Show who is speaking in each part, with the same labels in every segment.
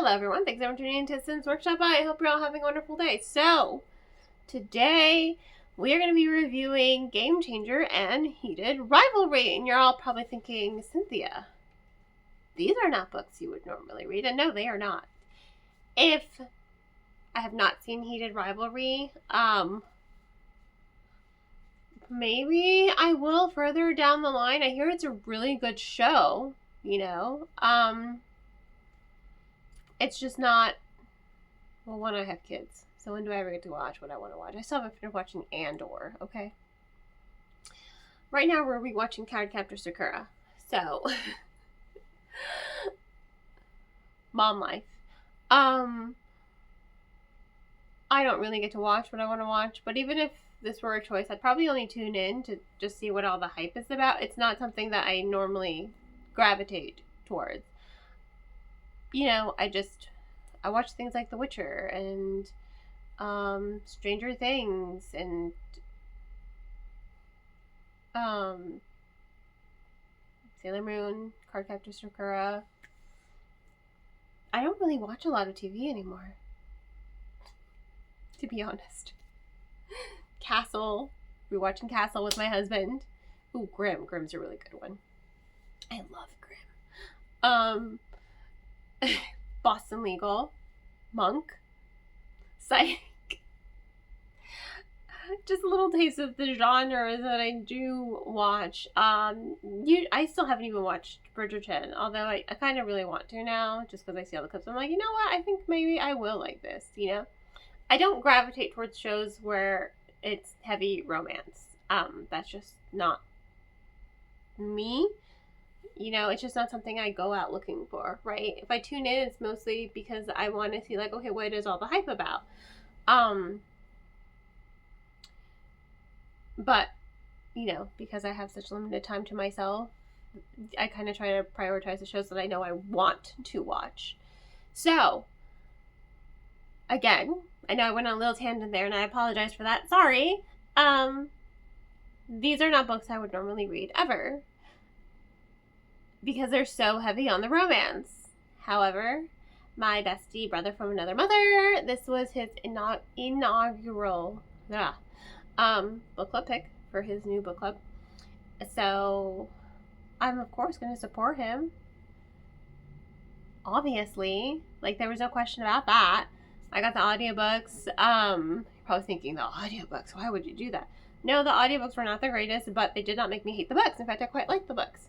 Speaker 1: Hello everyone, thanks for tuning into Sims Workshop. I hope you're all having a wonderful day. So, today we are going to be reviewing Game Changer and Heated Rivalry. And you're all probably thinking, Cynthia, these are not books you would normally read. And no, they are not. If I have not seen Heated Rivalry, maybe I will further down the line. I hear it's a really good show, It's just not, well, one, I have kids. So when do I ever get to watch what I want to watch? I still haven't finished watching Andor, okay? Right now we're rewatching Cardcaptor Sakura. So, mom life. I don't really get to watch what I want to watch, but even if this were a choice, I'd probably only tune in to just see what all the hype is about. It's not something that I normally gravitate towards. I watch things like The Witcher and Stranger Things and Sailor Moon, Cardcaptor Sakura. I don't really watch a lot of TV anymore, to be honest. Castle. We're watching Castle with my husband. Ooh, Grimm. Grimm's a really good one. I love Grimm. Boston Legal, Monk, Psych. Just a little taste of the genres that I do watch. I still haven't even watched Bridgerton, although I kind of really want to now, just because I see all the clips. I'm like, you know what? I think maybe I will like this, I don't gravitate towards shows where it's heavy romance. That's just not me. It's just not something I go out looking for, right? If I tune in, it's mostly because I want to see, like, okay, what is all the hype about? But, because I have such limited time to myself, I kind of try to prioritize the shows that I know I want to watch. So, again, I know I went on a little tangent there, and I apologize for that. Sorry. These are not books I would normally read, ever, because they're so heavy on the romance. However, my bestie brother from another mother, this was his inaugural book club pick for his new book club. So I'm of course going to support him. Obviously, there was no question about that. I got the audiobooks. You're probably thinking, the audiobooks, why would you do that? No, the audiobooks were not the greatest, but they did not make me hate the books. In fact, I quite liked the books.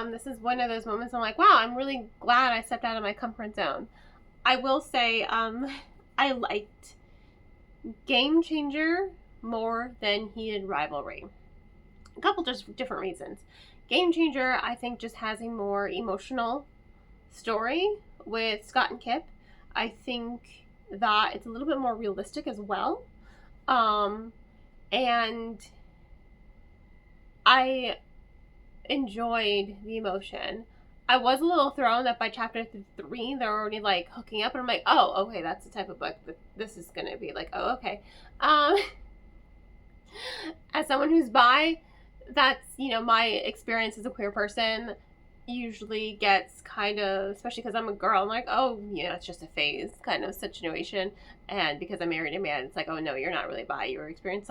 Speaker 1: This is one of those moments I'm like, wow, I'm really glad I stepped out of my comfort zone. I will say, I liked Game Changer more than Heated Rivalry. A couple just different reasons. Game Changer, I think, just has a more emotional story with Scott and Kip. I think that it's a little bit more realistic as well. And I enjoyed the emotion. I was a little thrown that by chapter 3 they're already hooking up, and I'm like, oh, okay, that's the type of book that this is gonna be. Oh, okay. As someone who's bi, that's my experience as a queer person usually gets kind of, especially because I'm a girl, I'm like, oh, it's just a phase kind of situation. And because I'm married a man, it's like, oh no, you're not really bi, your experience,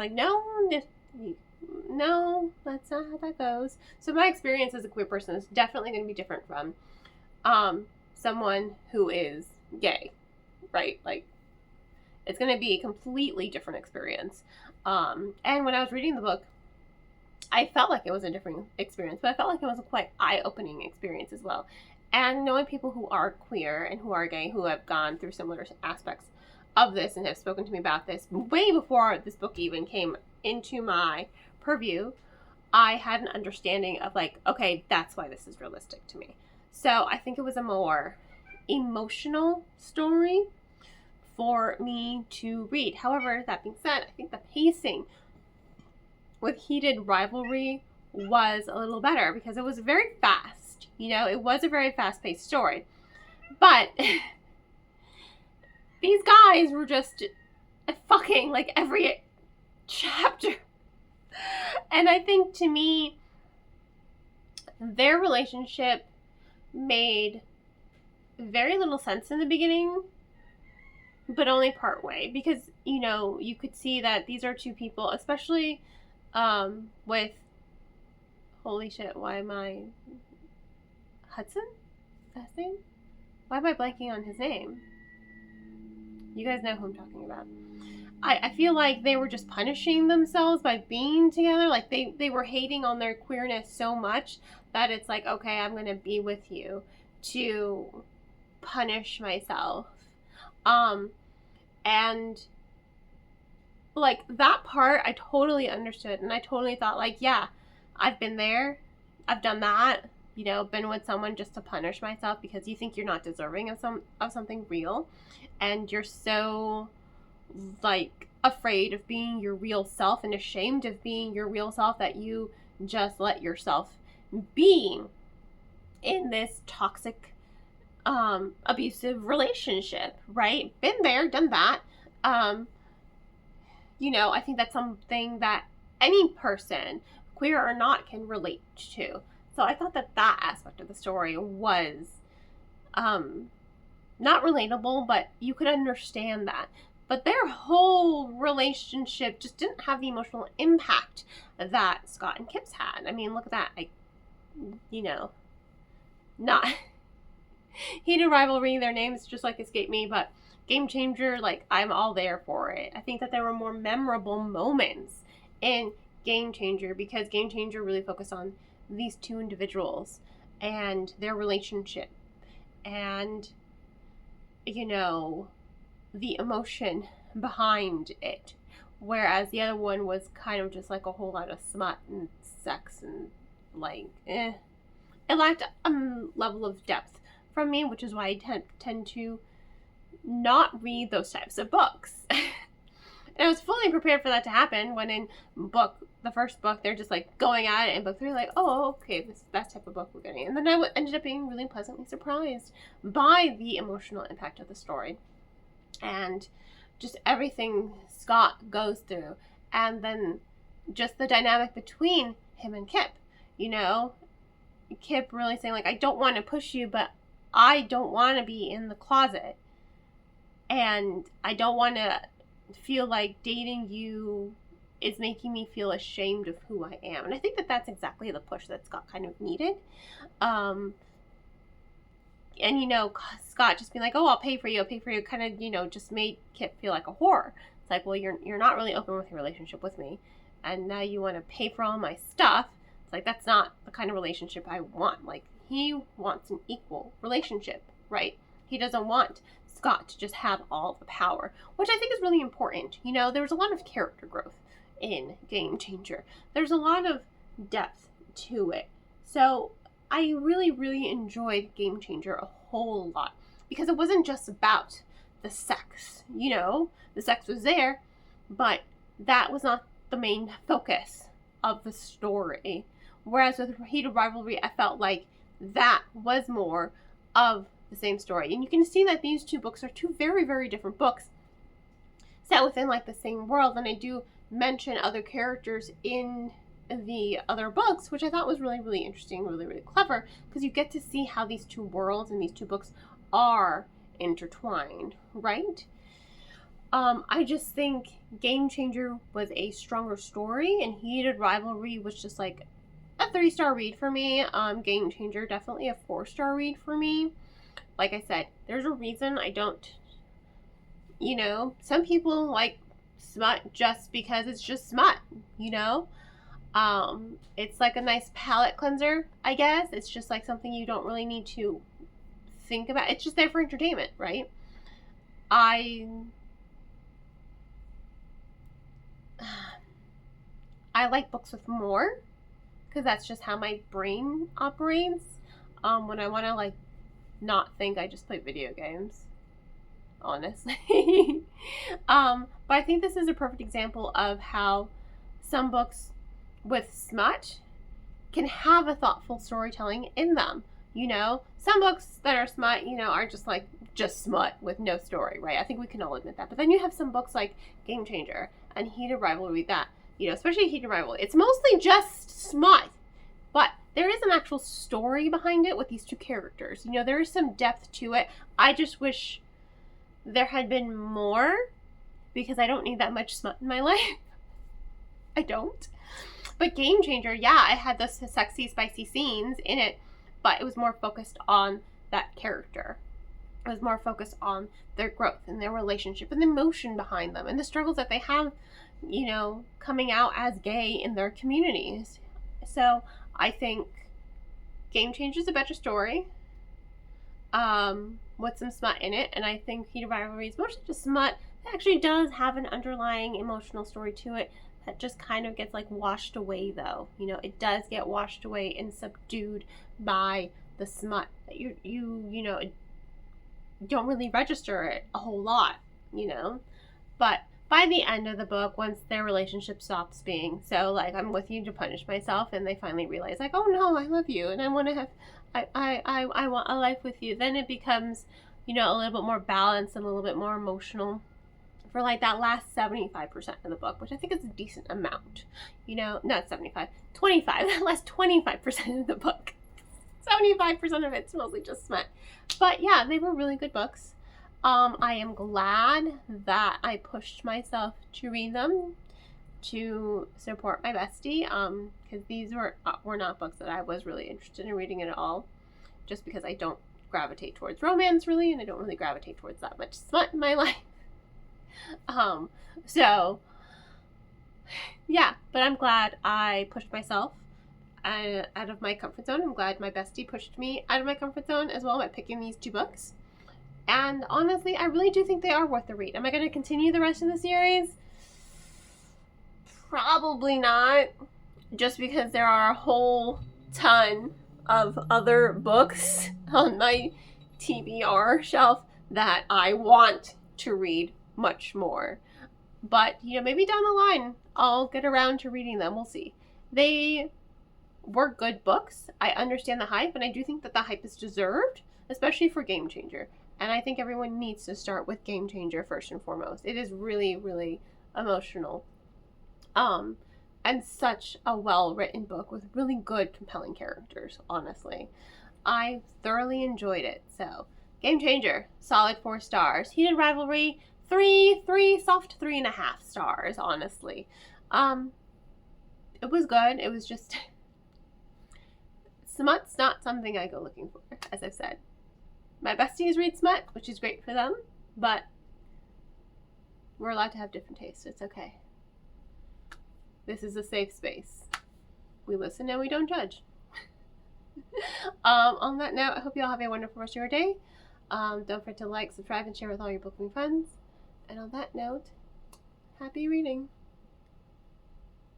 Speaker 1: no, that's not how that goes. So my experience as a queer person is definitely going to be different from someone who is gay, right? It's going to be a completely different experience. And when I was reading the book, I felt like it was a different experience, but I felt like it was a quite eye-opening experience as well. And knowing people who are queer and who are gay, who have gone through similar aspects of this and have spoken to me about this way before this book even came into my purview, I had an understanding of okay, that's why this is realistic to me. So I think it was a more emotional story for me to read. However, that being said, I think the pacing with Heated Rivalry was a little better because it was very fast. It was a very fast-paced story. But these guys were just fucking every chapter. And I think, to me, their relationship made very little sense in the beginning, but only part way, because, you know, you could see that these are two people, especially with, holy shit, why am I, Hudson? Last name? Why am I blanking on his name? You guys know who I'm talking about. I feel like they were just punishing themselves by being together. Like, they were hating on their queerness so much that it's like, okay, I'm going to be with you to punish myself. And like that part I totally understood, and I totally thought like, yeah, I've been there, I've done that, you know, been with someone just to punish myself because you think you're not deserving of something real, and you're so like afraid of being your real self and ashamed of being your real self that you just let yourself be in this toxic abusive relationship, right? Been there, done that. You know, I think that's something that any person, queer or not, can relate to. So I thought that aspect of the story was not relatable, but you could understand that. But their whole relationship just didn't have the emotional impact that Scott and Kip's had. I mean, look at that. You know, not Heated Rivalry, their names just like escape me, but Game Changer, like, I'm all there for it. I think that there were more memorable moments in Game Changer because Game Changer really focused on these two individuals and their relationship and, you know, the emotion behind it. Whereas the other one was kind of just like a whole lot of smut and sex and like, It lacked a level of depth from me, which is why I tend to not read those types of books. And I was fully prepared for that to happen when in the first book, they're just like going at it, and book 3, like, oh, okay, this is that type of book we're getting. And then I ended up being really pleasantly surprised by the emotional impact of the story and just everything Scott goes through, and then just the dynamic between him and Kip. You know, Kip really saying like, I don't want to push you, but I don't want to be in the closet, and I don't want to feel like dating you is making me feel ashamed of who I am. And I think that that's exactly the push that Scott kind of needed. And, you know, Scott just being like, oh, I'll pay for you, kind of, you know, just made Kip feel like a whore. It's like, well, you're not really open with your relationship with me, and now you want to pay for all my stuff. It's like, that's not the kind of relationship I want. Like, he wants an equal relationship, right? He doesn't want Scott to just have all the power, which I think is really important. You know, there was a lot of character growth in Game Changer. There's a lot of depth to it. So I really, really enjoyed Game Changer a whole lot because it wasn't just about the sex. You know, the sex was there, but that was not the main focus of the story. Whereas with Heated Rivalry, I felt like that was more of the same story. And you can see that these two books are two very, very different books set within like the same world. And I do mention other characters in the other books, which I thought was really, really interesting, really, really clever, because you get to see how these two worlds and these two books are intertwined, right? I just think Game Changer was a stronger story, and Heated Rivalry was just like a 3-star read for me. Game Changer, definitely a 4-star read for me. Like I said, there's a reason I don't, you know, some people like smut just because it's just smut, you know? It's like a nice palate cleanser, I guess. It's just like something you don't really need to think about. It's just there for entertainment, right? I like books with more, because that's just how my brain operates. When I want to like not think, I just play video games, honestly. But I think this is a perfect example of how some books with smut can have a thoughtful storytelling in them. You know, some books that are smut, you know, are just like just smut with no story, right? I think we can all admit that. But then you have some books like Game Changer and Heated Rivalry that, you know, especially Heated Rivalry, it's mostly just smut, but there is an actual story behind it with these two characters. You know, there is some depth to it. I just wish there had been more, because I don't need that much smut in my life. I don't. But Game Changer, yeah, it had those sexy, spicy scenes in it, but it was more focused on that character. It was more focused on their growth and their relationship and the emotion behind them and the struggles that they have, you know, coming out as gay in their communities. So I think Game Changer is a better story, with some smut in it, and I think Heat of Rivalry is mostly just smut. It actually does have an underlying emotional story to it that just kind of gets like washed away, though. You know, it does get washed away and subdued by the smut. You know, don't really register it a whole lot, you know. But by the end of the book, once their relationship stops being so like, I'm with you to punish myself, and they finally realize like, oh no, I love you and I want to have I want a life with you, then it becomes, you know, a little bit more balanced and a little bit more emotional for like that last 75% of the book, which I think is a decent amount. You know, not 75, 25, that last 25% of the book. 75% of it's mostly just smut. But yeah, they were really good books. I am glad that I pushed myself to read them, to support my bestie, because these were not books that I was really interested in reading at all, just because I don't gravitate towards romance really, and I don't really gravitate towards that much smut in my life. So yeah, but I'm glad I pushed myself out of my comfort zone. I'm glad my bestie pushed me out of my comfort zone as well by picking these two books. And honestly, I really do think they are worth the read. Am I going to continue the rest of the series? Probably not. Just because there are a whole ton of other books on my TBR shelf that I want to read much more. But, you know, maybe down the line I'll get around to reading them. We'll see. They were good books. I understand the hype, and I do think that the hype is deserved, especially for Game Changer. And I think everyone needs to start with Game Changer first and foremost. It is really, really emotional. And such a well-written book with really good, compelling characters, honestly. I thoroughly enjoyed it. So, Game Changer, solid 4 stars. Heated Rivalry, 3, soft 3.5 stars, honestly. It was good. It was just... smut's not something I go looking for, as I've said. My besties read smut, which is great for them, but we're allowed to have different tastes. It's okay. This is a safe space. We listen and we don't judge. On that note, I hope you all have a wonderful rest of your day. Don't forget to like, subscribe, and share with all your book friends. And on that note, happy reading.